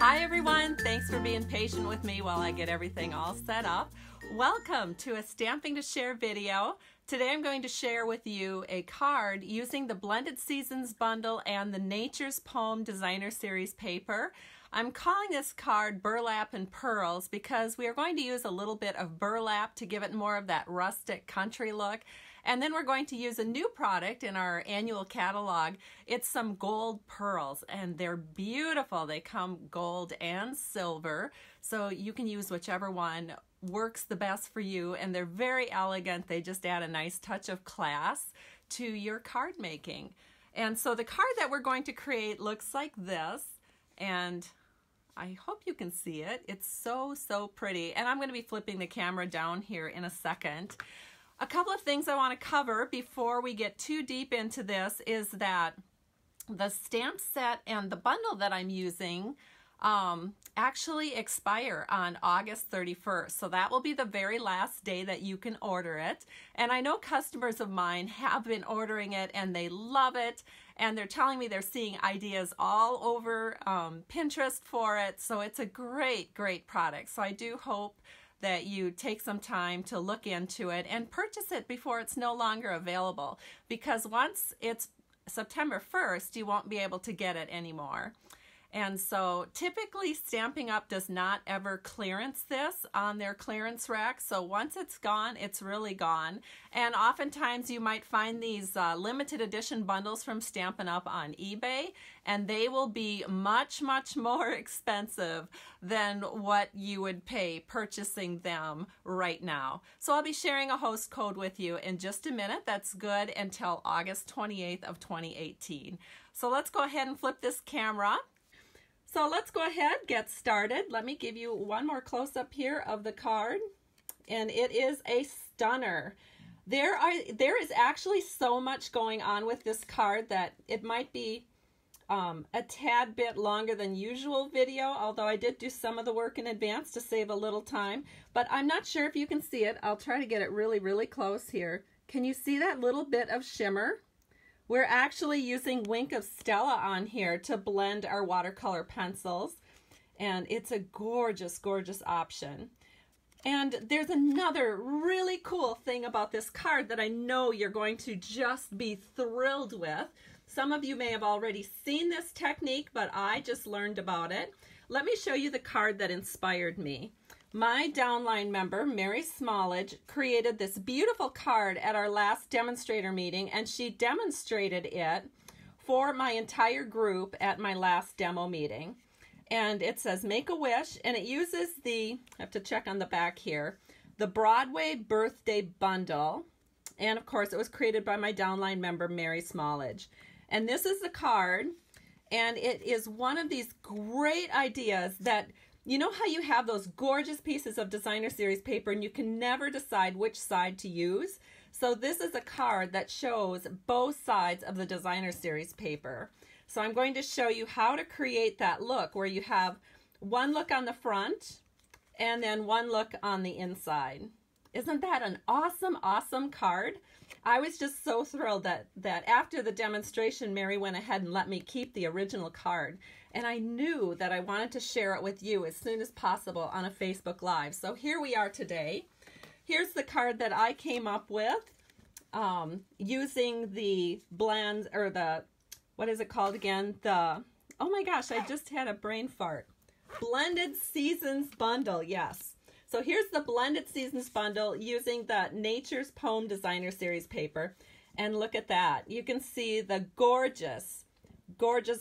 Hi everyone, thanks for being patient with me while I get everything all set up. Welcome to a Stamping to Share video. Today I'm going to share with you a card using the Blended Seasons bundle and the Nature's Poem Designer Series paper. I'm calling this card Burlap and Pearls because we are going to use a little bit of burlap to give it more of that rustic country look. And then we're going to use a new product in our annual catalog. It's some gold pearls, and they're beautiful. They come gold and silver, so you can use whichever one works the best for you, and they're very elegant. They just add a nice touch of class to your card making. And so the card that we're going to create looks like this, and I hope you can see it. It's so pretty, and I'm going to be flipping the camera down here in a second. A couple of things I want to cover before we get too deep into this is that the stamp set and the bundle that I'm using actually expire on August 31st. So that will be the very last day that you can order it. And I know customers of mine have been ordering it and they love it. And they're telling me they're seeing ideas all over Pinterest for it. So it's a great product. So I do hope that you take some time to look into it and purchase it before it's no longer available, because once it's September 1st, you won't be able to get it anymore. And so typically Stampin' Up does not ever clearance this on their clearance rack. So once it's gone, it's really gone. And oftentimes you might find these limited edition bundles from Stampin' Up on eBay, and they will be much more expensive than what you would pay purchasing them right now. So I'll be sharing a host code with you in just a minute. That's good until August 28th of 2018. So let's go ahead and flip this camera. So let's go ahead, get started. Let me give you one more close-up here of the card, and it is a stunner. There is actually so much going on with this card that it might be a tad bit longer than usual video, although I did do some of the work in advance to save a little time, but I'm not sure if you can see it. I'll try to get it really close here. Can you see that little bit of shimmer? We're actually using Wink of Stella on here to blend our watercolor pencils, and it's a gorgeous option. And there's another really cool thing about this card that I know you're going to just be thrilled with. Some of you may have already seen this technique, but I just learned about it. Let me show you the card that inspired me. My downline member, Mary Smallage, created this beautiful card at our last demonstrator meeting, and she demonstrated it for my entire group at my last demo meeting. And it says, make a wish, and it uses the, I have to check on the back here, the Broadway Birthday Bundle. And of course, it was created by my downline member, Mary Smallage. And this is the card, and it is one of these great ideas that, you know how you have those gorgeous pieces of designer series paper and you can never decide which side to use? So this is a card that shows both sides of the designer series paper. So I'm going to show you how to create that look where you have one look on the front and then one look on the inside. Isn't that an awesome card? I was just so thrilled that after the demonstration, Mary went ahead and let me keep the original card. And I knew that I wanted to share it with you as soon as possible on a Facebook Live. So here we are today. Here's the card that I came up with using the blend, or the, what is it called again? The, oh my gosh, I just had a brain fart. Blended Seasons bundle, yes. So here's the Blended Seasons bundle using the Nature's Poem Designer Series paper. And look at that. You can see the gorgeous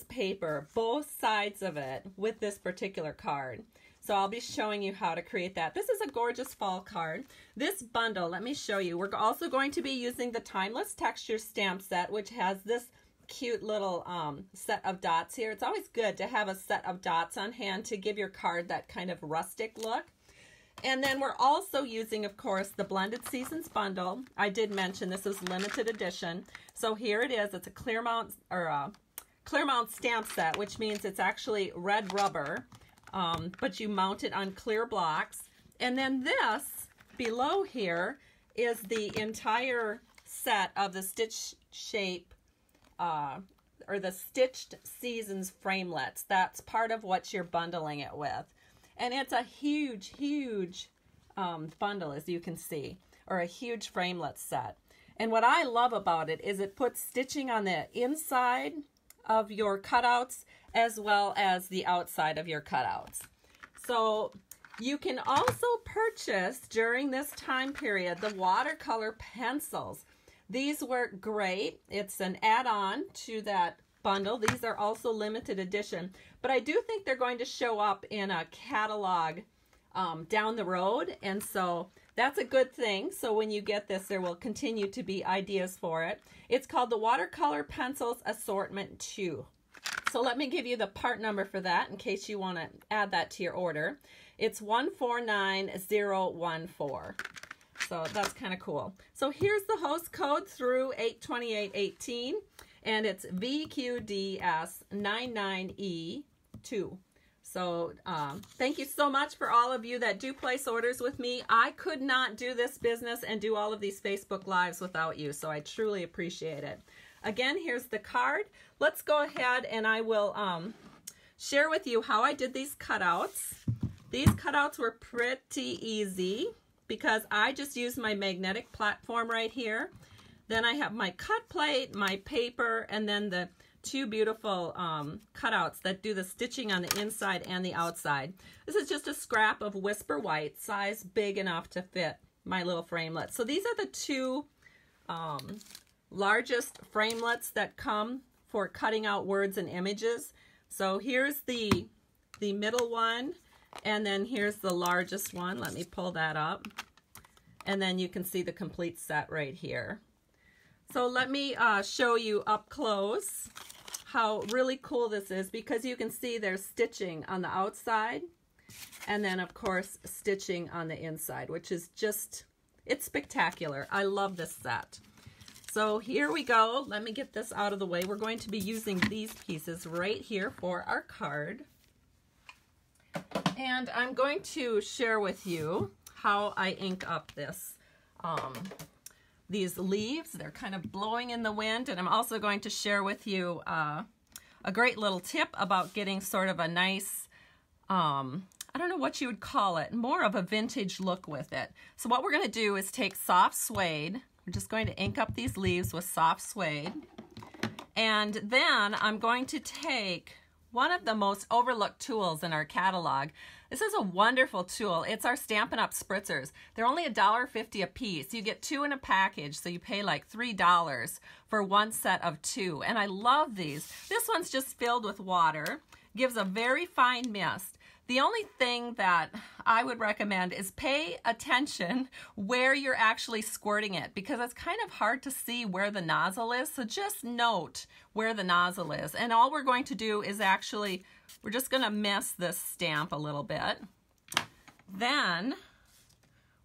paper, both sides of it, with this particular card. So I'll be showing you how to create that. This is a gorgeous fall card. This bundle, let me show you. We're also going to be using the Timeless Texture stamp set, which has this cute little set of dots here. It's always good to have a set of dots on hand to give your card that kind of rustic look. And then we're also using, of course, the Blended Seasons bundle. I did mention this is limited edition. So here it is. It's a Clearmount stamp set, which means it's actually red rubber, but you mount it on clear blocks. And then this below here is the entire set of the stitch shape or the Stitched Seasons Framelits. That's part of what you're bundling it with. And it's a huge, huge bundle, as you can see, or a huge framelit set. And what I love about it is it puts stitching on the inside of your cutouts as well as the outside of your cutouts. So you can also purchase during this time period the watercolor pencils. These work great. It's an add-on to that bundle. These are also limited edition, but I do think they're going to show up in a catalog down the road, and so that's a good thing. So when you get this, there will continue to be ideas for it. It's called the Watercolor Pencils Assortment 2. So let me give you the part number for that in case you want to add that to your order. It's 149014. So that's kind of cool. So here's the host code through 8/28/18, and it's VQDS99E2. So thank you so much for all of you that do place orders with me. I could not do this business and do all of these Facebook Lives without you, so I truly appreciate it. Again, here's the card. Let's go ahead and I will share with you how I did these cutouts. These cutouts were pretty easy because I just used my magnetic platform right here. Then I have my cut plate, my paper, and then the two beautiful cutouts that do the stitching on the inside and the outside. This is just a scrap of Whisper White, size big enough to fit my little framelit. So these are the two largest framelits that come for cutting out words and images. So here's the middle one, and then here's the largest one. Let me pull that up. And then you can see the complete set right here. So let me show you up close how really cool this is, because you can see there's stitching on the outside and then of course stitching on the inside, which is just, it's spectacular. I love this set. So here we go. Let me get this out of the way. We're going to be using these pieces right here for our card. And I'm going to share with you how I ink up this these leaves. They're kind of blowing in the wind, and I'm also going to share with you a great little tip about getting sort of a nice, I don't know what you would call it, more of a vintage look with it. So what we're going to do is take soft suede. We're just going to ink up these leaves with soft suede, and then I'm going to take one of the most overlooked tools in our catalog. This is a wonderful tool. It's our Stampin Up Spritzers. They're only $1.50 a piece. You get two in a package, so you pay like $3 for one set of two. And I love these. This one's just filled with water, gives a very fine mist. The only thing that I would recommend is pay attention where you're actually squirting it, because it's kind of hard to see where the nozzle is. So just note where the nozzle is. And all we're going to do is actually, we're just going to mist this stamp a little bit. Then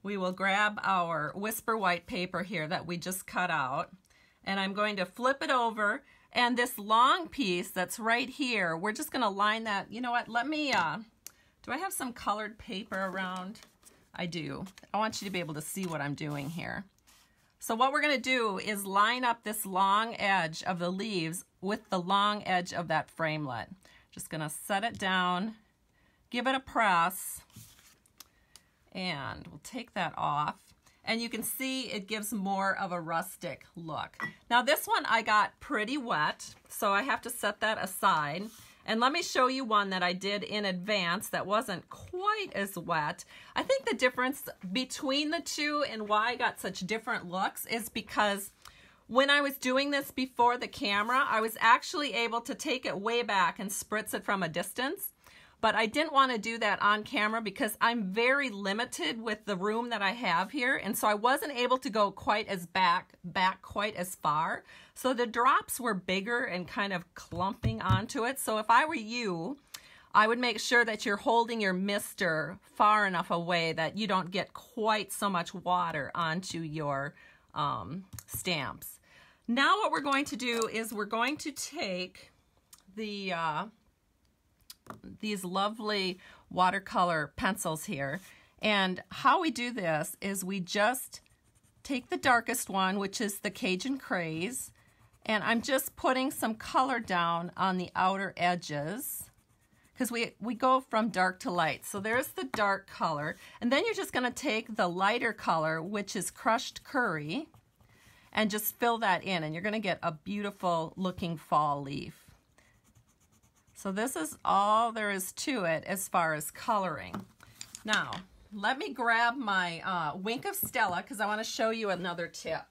we will grab our Whisper White paper here that we just cut out, and I'm going to flip it over. And this long piece that's right here, we're just going to line that. You know what? Let me, do I have some colored paper around? I do. I want you to be able to see what I'm doing here. So what we're going to do is line up this long edge of the leaves with the long edge of that framelit. Just going to set it down, give it a press, and we'll take that off. And you can see it gives more of a rustic look. Now this one I got pretty wet, so I have to set that aside. And let me show you one that I did in advance that wasn't quite as wet. I think the difference between the two and why I got such different looks is because when I was doing this before the camera, I was actually able to take it way back and spritz it from a distance. But I didn't want to do that on camera because I'm very limited with the room that I have here. And so I wasn't able to go quite as back quite as far. So the drops were bigger and kind of clumping onto it. So if I were you, I would make sure that you're holding your mister far enough away that you don't get quite so much water onto your stamps. Now what we're going to do is we're going to take the these lovely watercolor pencils here, and how we do this is we just take the darkest one, which is the Cajun Craze, And I'm just putting some color down on the outer edges because we go from dark to light. So there's the dark color. And then you're just going to take the lighter color, which is crushed curry, and just fill that in. And you're going to get a beautiful looking fall leaf. So this is all there is to it as far as coloring. Now, let me grab my Wink of Stella because I want to show you another tip.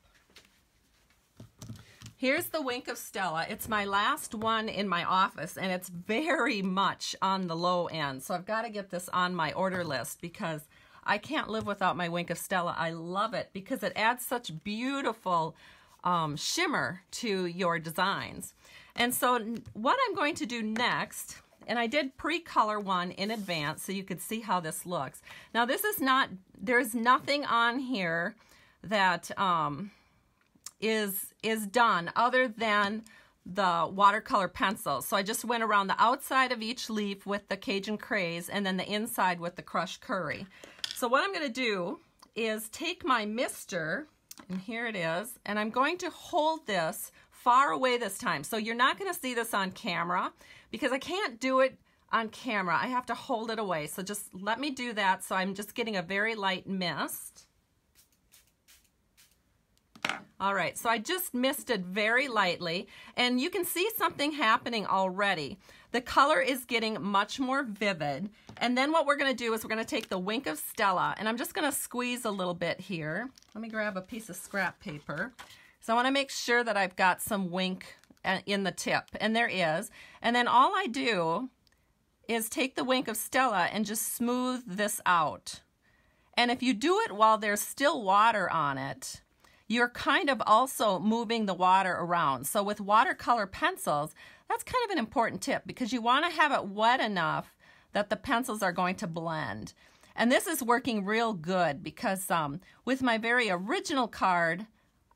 Here's the Wink of Stella. It's my last one in my office, and it's very much on the low end. So I've got to get this on my order list because I can't live without my Wink of Stella. I love it because it adds such beautiful shimmer to your designs. And so what I'm going to do next, and I did pre-color one in advance so you could see how this looks. Now this is not, there's nothing on here that is done other than the watercolor pencils. So I just went around the outside of each leaf with the Cajun Craze and then the inside with the crushed curry. So what I'm going to do is take my mister, and here it is, and I'm going to hold this far away this time. So you're not going to see this on camera because I can't do it on camera. I have to hold it away. So just let me do that. So I'm just getting a very light mist. All right, so I just misted very lightly, and you can see something happening already. The color is getting much more vivid, and then what we're going to do is we're going to take the Wink of Stella, and I'm just going to squeeze a little bit here. Let me grab a piece of scrap paper. So I want to make sure that I've got some wink in the tip, and there is. And then all I do is take the Wink of Stella and just smooth this out. And if you do it while there's still water on it, you're kind of also moving the water around. So with watercolor pencils, that's kind of an important tip because you want to have it wet enough that the pencils are going to blend. And this is working real good because with my very original card,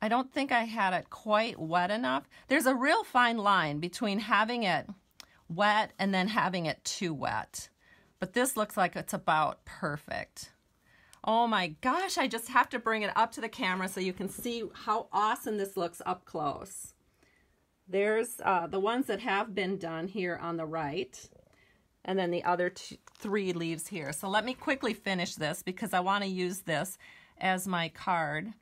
I don't think I had it quite wet enough. There's a real fine line between having it wet and then having it too wet. But this looks like it's about perfect. Oh my gosh, I just have to bring it up to the camera so you can see how awesome this looks up close. There's the ones that have been done here on the right, and then the other three leaves here. So let me quickly finish this because I want to use this as my card,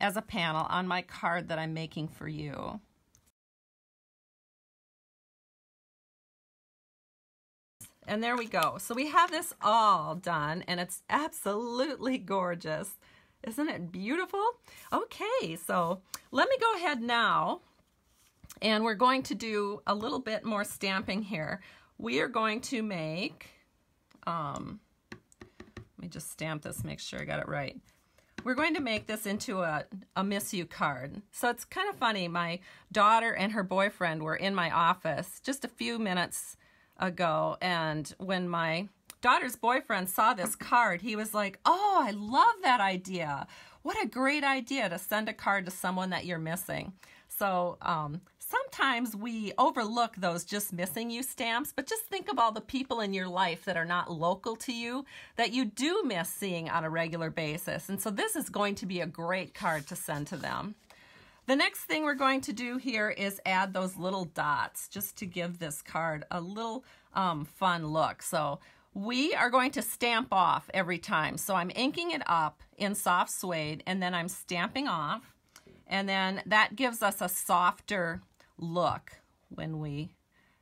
as a panel on my card that I'm making for you. And there we go. So we have this all done, and it's absolutely gorgeous. Isn't it beautiful? Okay, so let me go ahead now, and we're going to do a little bit more stamping here. We are going to make, let me just stamp this, make sure I got it right. We're going to make this into a miss you card. So it's kind of funny. My daughter and her boyfriend were in my office just a few minutes ago, and when my daughter's boyfriend saw this card, he was like, oh, I love that idea. What a great idea to send a card to someone that you're missing. So sometimes we overlook those just missing you stamps, but just think of all the people in your life that are not local to you that you do miss seeing on a regular basis. And so this is going to be a great card to send to them. The next thing we're going to do here is add those little dots just to give this card a little fun look. So we are going to stamp off every time. So I'm inking it up in soft suede, and then I'm stamping off, and then that gives us a softer look when we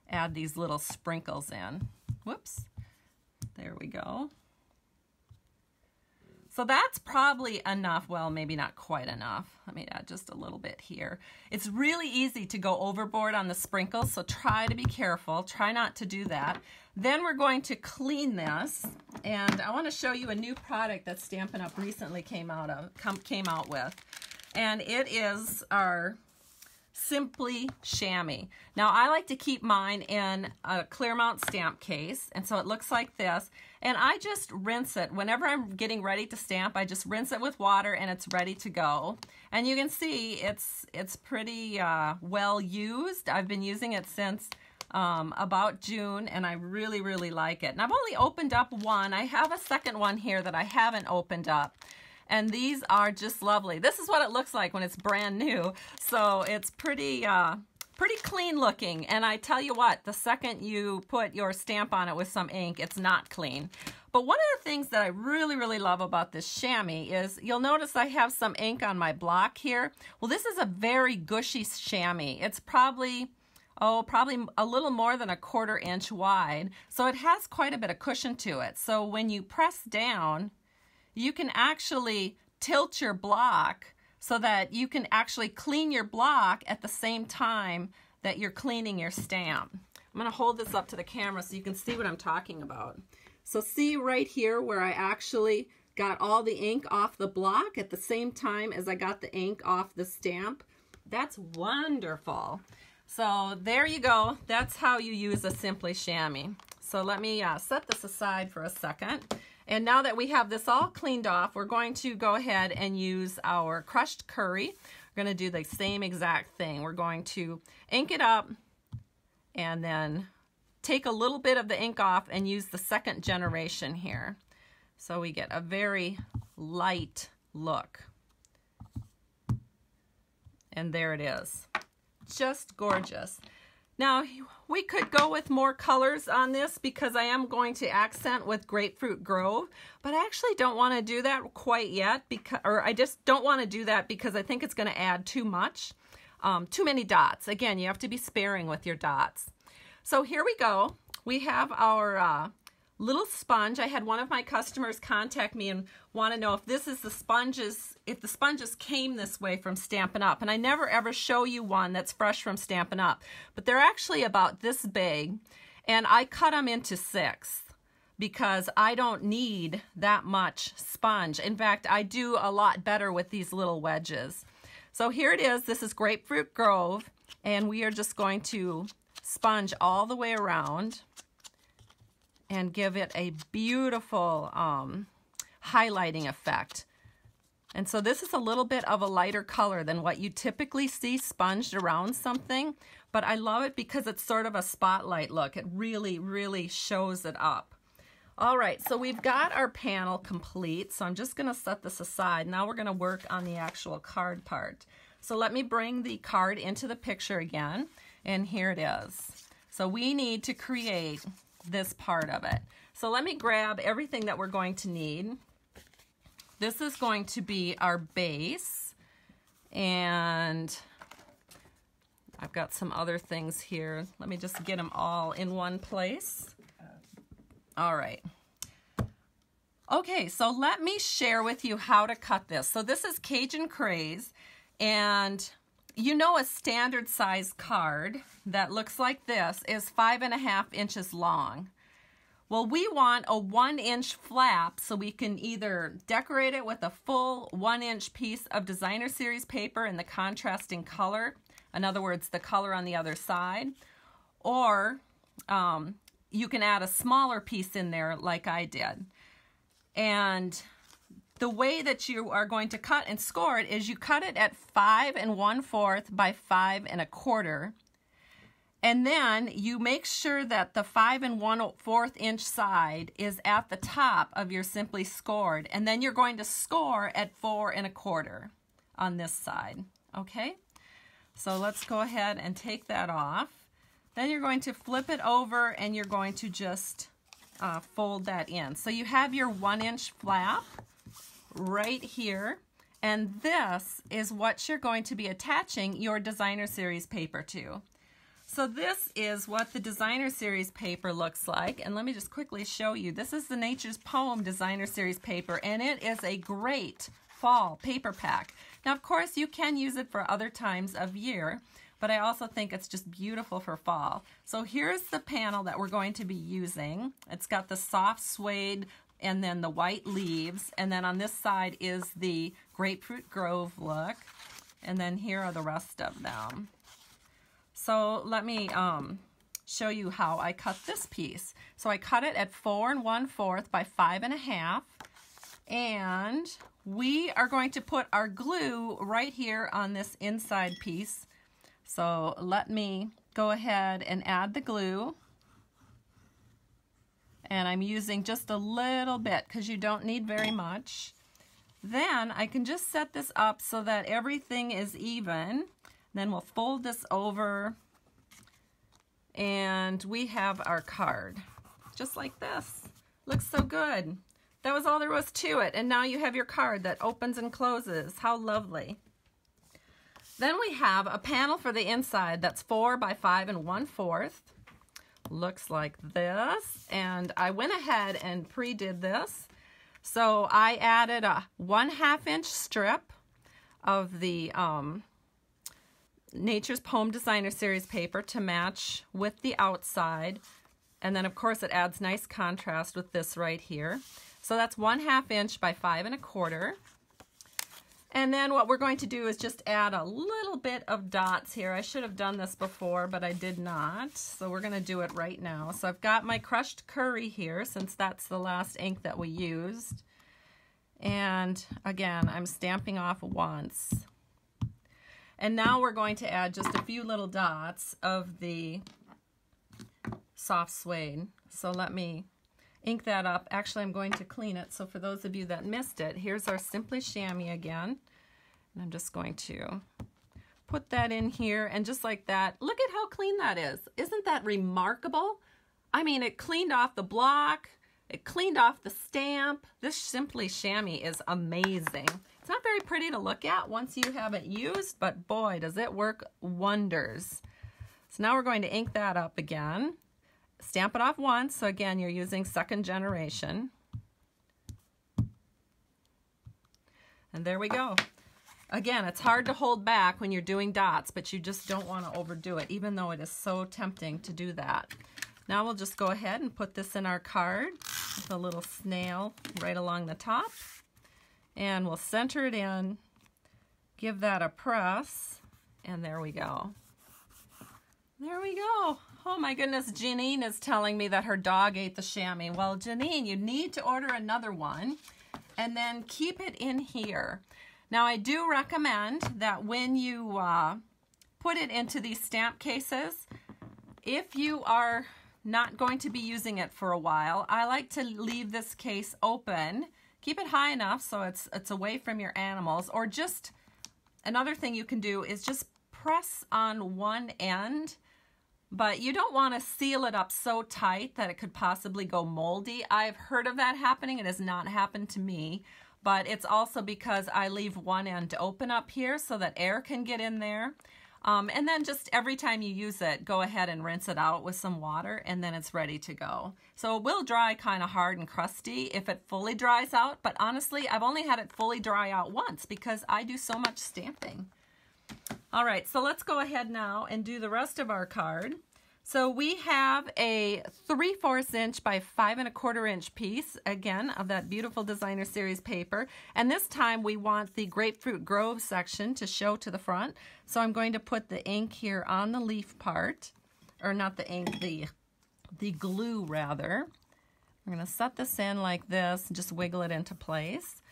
add these little sprinkles in. Whoops, there we go. So that's probably enough. Well, maybe not quite enough. Let me add just a little bit here. It's really easy to go overboard on the sprinkles, so try to be careful. Try not to do that. Then we're going to clean this, and I want to show you a new product that Stampin' Up recently came out with, and it is our Simply Chamois. Now I like to keep mine in a clear mount stamp case, and so it looks like this, and I just rinse it. Whenever I'm getting ready to stamp, I just rinse it with water and it's ready to go. And you can see it's pretty well used. I've been using it since about June, and I really, really like it. And I've only opened up one. I have a second one here that I haven't opened up. And these are just lovely. This is what it looks like when it's brand new. So it's pretty clean looking. And I tell you what, the second you put your stamp on it with some ink, it's not clean. But one of the things that I really, really love about this chamois is you'll notice I have some ink on my block here. Well, this is a very gushy chamois. It's probably a little more than 1/4 inch wide. So it has quite a bit of cushion to it. So when you press down, you can actually tilt your block so that you can actually clean your block at the same time that you're cleaning your stamp. I'm going to hold this up to the camera so you can see what I'm talking about. So see right here where I actually got all the ink off the block at the same time as I got the ink off the stamp? That's wonderful. So there you go. That's how you use a Simply Chamois. So let me set this aside for a second. And now that we have this all cleaned off, we're going to go ahead and use our crushed curry. We're going to do the same exact thing. We're going to ink it up and then take a little bit of the ink off and use the second generation here. So we get a very light look. And there it is. Just gorgeous. Now, we could go with more colors on this because I am going to accent with Grapefruit Grove, but I actually don't want to do that quite yet, or I just don't want to do that because I think it's going to add too much, too many dots. Again, you have to be sparing with your dots. So here we go. We have our little sponge. I had one of my customers contact me and want to know if this is the sponges, if the sponges came this way from Stampin' Up. And I never ever show you one that's fresh from Stampin' Up. But they're actually about this big. And I cut them into 6 because I don't need that much sponge. In fact, I do a lot better with these little wedges. So here it is. This is Grapefruit Grove. And we are just going to sponge all the way around and give it a beautiful highlighting effect. And so this is a little bit of a lighter color than what you typically see sponged around something, but I love it because it's sort of a spotlight look. It really, really shows it up. All right, so we've got our panel complete, so I'm just gonna set this aside. Now we're gonna work on the actual card part. So let me bring the card into the picture again, and here it is. So we need to create this part of it. So let me grab everything that we're going to need. This is going to be our base, and I've got some other things here. Let me just get them all in one place. All right. Okay, so let me share with you how to cut this. So this is Cajun Craze, and you know a standard size card that looks like this is 5.5 inches long. Well, we want a 1-inch flap so we can either decorate it with a full 1-inch piece of designer series paper in the contrasting color, in other words, the color on the other side, or you can add a smaller piece in there like I did. And the way that you are going to cut and score it is you cut it at 5 1/4 by 5 1/4. And then you make sure that the 5 1/4 inch side is at the top of your Simply Scored. And then you're going to score at 4 1/4 on this side. Okay? So let's go ahead and take that off. Then you're going to flip it over and you're going to just fold that in. So you have your 1-inch flap right here. And this is what you're going to be attaching your designer series paper to. So this is what the designer series paper looks like, and let me just quickly show you. This is the Nature's Poem designer series paper, and it is a great fall paper pack. Now, of course, you can use it for other times of year, but I also think it's just beautiful for fall. So here's the panel that we're going to be using. It's got the soft suede and then the white leaves, and then on this side is the Grapefruit Grove look, and then here are the rest of them. So let me show you how I cut this piece. So I cut it at 4 1/4 by 5 1/2, and we are going to put our glue right here on this inside piece. So let me go ahead and add the glue. And I'm using just a little bit because you don't need very much. Then I can just set this up so that everything is even. Then we'll fold this over and we have our card. Just like this. Looks so good. That was all there was to it. And now you have your card that opens and closes. How lovely. Then we have a panel for the inside that's 4 by 5 1/4. Looks like this. And I went ahead and pre-did this. So I added a 1/2 inch strip of the Nature's Poem Designer Series paper to match with the outside. And then of course it adds nice contrast with this right here. So that's 1/2 inch by 5 1/4. And then what we're going to do is just add a little bit of dots here. I should have done this before, but I did not. So we're going to do it right now. So I've got my crushed curry here, since that's the last ink that we used. And again, I'm stamping off once. And now we're going to add just a few little dots of the soft suede. So let me ink that up. Actually, I'm going to clean it. So for those of you that missed it, here's our Simply Chamois again. And I'm just going to put that in here. And just like that, look at how clean that is. Isn't that remarkable? I mean, it cleaned off the block. It cleaned off the stamp. This Simply Chamois is amazing. It's not very pretty to look at once you have it used, but boy, does it work wonders. So now we're going to ink that up again. Stamp it off once, so again, you're using 2nd generation. And there we go. Again, it's hard to hold back when you're doing dots, but you just don't want to overdo it, even though it is so tempting to do that. Now we'll just go ahead and put this in our card with a little snail right along the top. And we'll center it in, give that a press, and there we go. There we go. Oh my goodness, Janine is telling me that her dog ate the chamois. Well, Janine, you need to order another one and then keep it in here. Now, I do recommend that when you put it into these stamp cases, if you are not going to be using it for a while, I like to leave this case open. Keep it high enough so it's away from your animals, or just another thing you can do is just press on one end. But you don't want to seal it up so tight that it could possibly go moldy. I've heard of that happening. It has not happened to me. But it's also because I leave one end open up here so that air can get in there. And then just every time you use it, go ahead and rinse it out with some water, and then it's ready to go. So it will dry kind of hard and crusty if it fully dries out. But honestly, I've only had it fully dry out once because I do so much stamping. All right, so let's go ahead now and do the rest of our card. So we have a 3/4 inch by 5 1/4 inch piece, again, of that beautiful Designer Series paper. And this time we want the Grapefruit Grove section to show to the front. So I'm going to put the ink here on the leaf part, or not the ink, the glue rather. We're going to set this in like this and just wiggle it into place.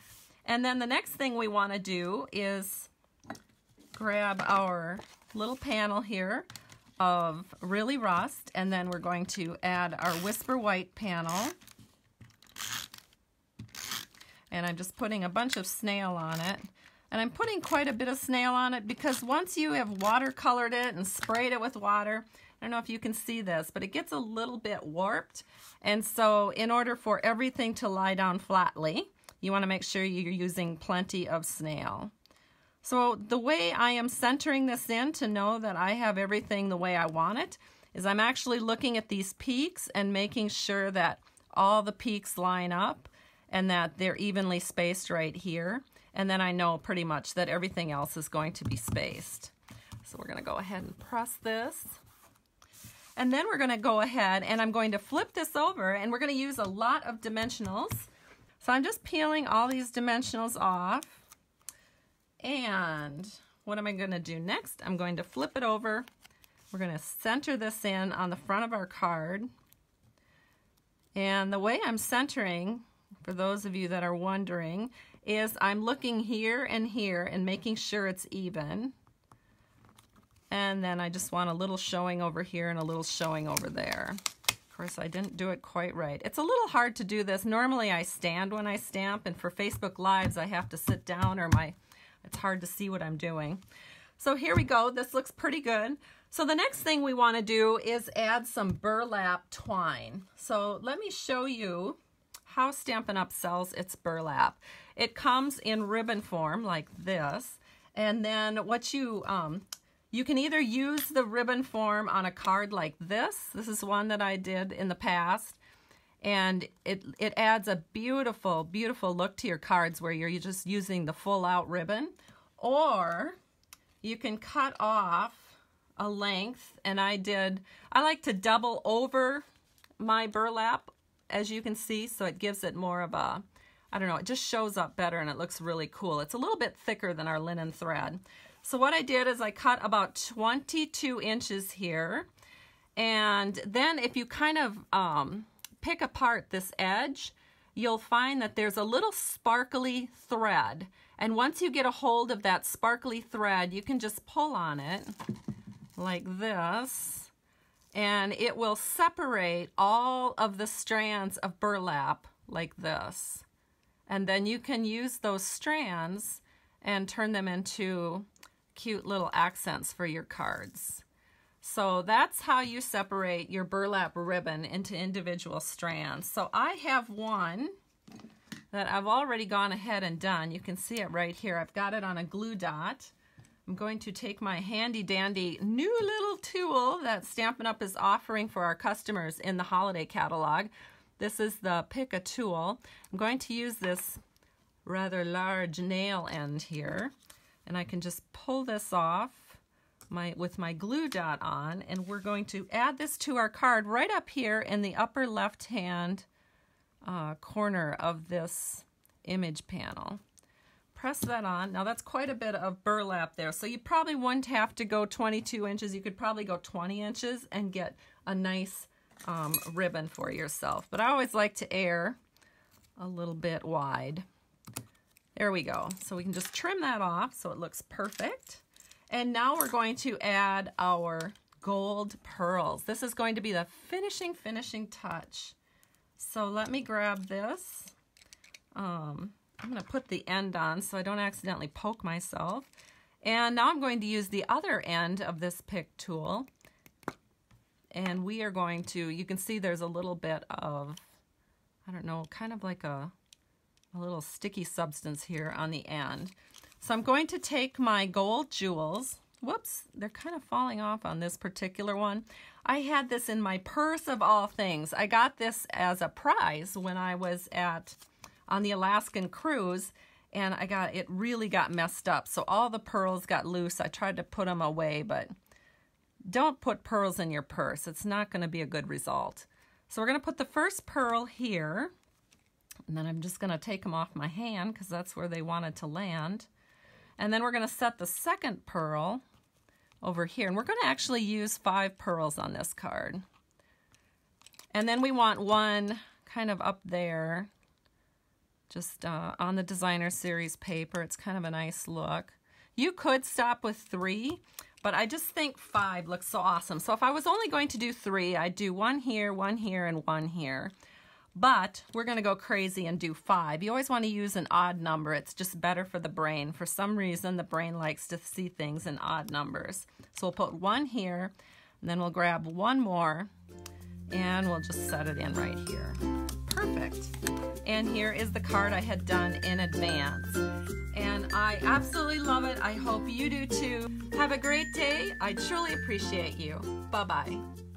And then the next thing we want to do is grab our little panel here of Really Rust, and then we're going to add our Whisper White panel. And I'm just putting a bunch of snail on it. And I'm putting quite a bit of snail on it because once you have watercolored it and sprayed it with water, I don't know if you can see this, but it gets a little bit warped. And so in order for everything to lie down flatly, you want to make sure you're using plenty of snail. So the way I am centering this in to know that I have everything the way I want it is I'm actually looking at these peaks and making sure that all the peaks line up and that they're evenly spaced right here. And then I know pretty much that everything else is going to be spaced. So we're going to go ahead and press this. And then we're going to go ahead and I'm going to flip this over, and we're going to use a lot of dimensionals. So I'm just peeling all these dimensionals off. And what am I going to do next? I'm going to flip it over. We're going to center this in on the front of our card. And the way I'm centering, for those of you that are wondering, is I'm looking here and making sure it's even. And then I just want a little showing over here and a little showing over there. course, I didn't do it quite right. It's a little hard to do this. Normally I stand when I stamp, and for Facebook Lives I have to sit down or it's hard to see what I'm doing. So here we go. This looks pretty good. So the next thing we want to do is add some burlap twine. So let me show you how Stampin' Up! Sells its burlap. It comes in ribbon form like this, and then what you can either use the ribbon form on a card like this. This is one that I did in the past, and it adds a beautiful, beautiful look to your cards where you're just using the full out ribbon. Or you can cut off a length, and I like to double over my burlap, as you can see, so it gives it more of a, I don't know, it just shows up better and it looks really cool. It's a little bit thicker than our linen thread. So what I did is I cut about 22 inches here, and then if you kind of pick apart this edge, you'll find that there's a little sparkly thread, and once you get a hold of that sparkly thread, you can just pull on it like this, and it will separate all of the strands of burlap like this. And then you can use those strands and turn them into cute little accents for your cards. So that's how you separate your burlap ribbon into individual strands. So I have one that I've already gone ahead and done. You can see it right here. I've got it on a glue dot. I'm going to take my handy dandy new little tool that Stampin' Up! Is offering for our customers in the holiday catalog. This is the Pick a Tool. I'm going to use this rather large nail end here, and I can just pull this off with my glue dot on, and we're going to add this to our card right up here in the upper left hand corner of this image panel. Press that on. Now that's quite a bit of burlap there, so you probably wouldn't have to go 22 inches. You could probably go 20 inches and get a nice ribbon for yourself. But I always like to err a little bit wide. There we go. So we can just trim that off so it looks perfect. And now we're going to add our gold pearls. This is going to be the finishing touch. So let me grab this. I'm going to put the end on so I don't accidentally poke myself. And now I'm going to use the other end of this pick tool. And we are going to, you can see there's a little bit of, I don't know, kind of like a little sticky substance here on the end. So I'm going to take my gold jewels. Whoops, they're kind of falling off on this particular one. I had this in my purse of all things. I got this as a prize when I was on the Alaskan cruise, and it really got messed up. So all the pearls got loose. I tried to put them away, but don't put pearls in your purse. It's not going to be a good result. So we're going to put the first pearl here, and then I'm just going to take them off my hand because that's where they wanted to land. And then we're going to set the second pearl over here, and we're going to actually use 5 pearls on this card. And then we want one kind of up there, just on the designer series paper. It's kind of a nice look. You could stop with 3, but I just think 5 looks so awesome. So if I was only going to do 3, I'd do 1 here, 1 here, and 1 here. But we're going to go crazy and do 5. You always want to use an odd number. It's just better for the brain. For some reason, the brain likes to see things in odd numbers. So we'll put 1 here, and then we'll grab 1 more, and we'll just set it in right here. Perfect. And here is the card I had done in advance. And I absolutely love it. I hope you do too. Have a great day. I truly appreciate you. Bye-bye.